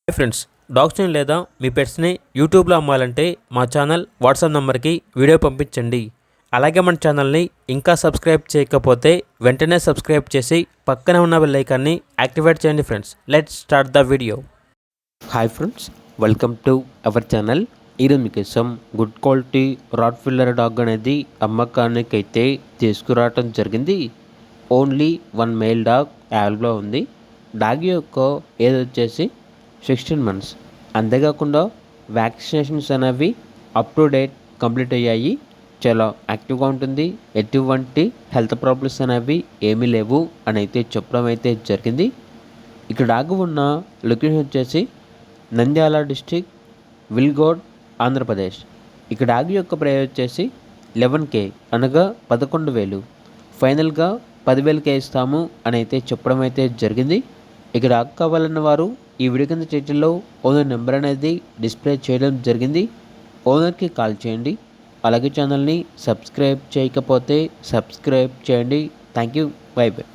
Hi friends, డాగ్స్ని లేదా మీ పెట్స్ని యూట్యూబ్లో అమ్మాలంటే మా ఛానల్ వాట్సాప్ నెంబర్కి వీడియో పంపించండి. అలాగే మన ఛానల్ని ఇంకా సబ్స్క్రైబ్ చేయకపోతే వెంటనే సబ్స్క్రైబ్ చేసి పక్కనే ఉన్న బెల్ ఐకాన్ని యాక్టివేట్ చేయండి. Friends, let's start the video. Hi friends, welcome to our channel. ఈరోజు మీకోసం గుడ్ క్వాలిటీ రాట్వీలర్ డాగ్ అనేది అమ్మకానికి అయితే తీసుకురావటం జరిగింది. ఓన్లీ 1 మేల్ డాగ్ అవైలబుల్లో ఉంది. డాగ్ యొక్క ఏజ్ వచ్చేసి 16 months. అంతేకాకుండా వ్యాక్సినేషన్స్ అనేవి అప్ టు డేట్ కంప్లీట్ అయ్యాయి. చాలా యాక్టివ్గా ఉంటుంది. ఎటువంటి హెల్త్ ప్రాబ్లమ్స్ అనేవి ఏమీ లేవు అని అయితే చెప్పడం అయితే జరిగింది. ఇక్కడ డాగ్ ఉన్న లొకేషన్ వచ్చేసి నంద్యాల డిస్టిక్, విల్గోడ్, ఆంధ్రప్రదేశ్. ఇక్కడ డాగ్ యొక్క ప్రైస్ వచ్చేసి 11K అనగా 11,000. ఫైనల్గా 10,000కే ఇస్తాము అని అయితే చెప్పడం అయితే జరిగింది. ఇక్కడ డాగ్ కావాలన్న వారు ఈ వీడియో కింద టైటిల్లో ఓనర్ నెంబర్ అనేది డిస్ప్లే చేయడం జరిగింది. ఓనర్కి కాల్ చేయండి. అలాగే ఛానల్ని సబ్స్క్రైబ్ చేయకపోతే సబ్స్క్రైబ్ చేయండి. Thank you. By by.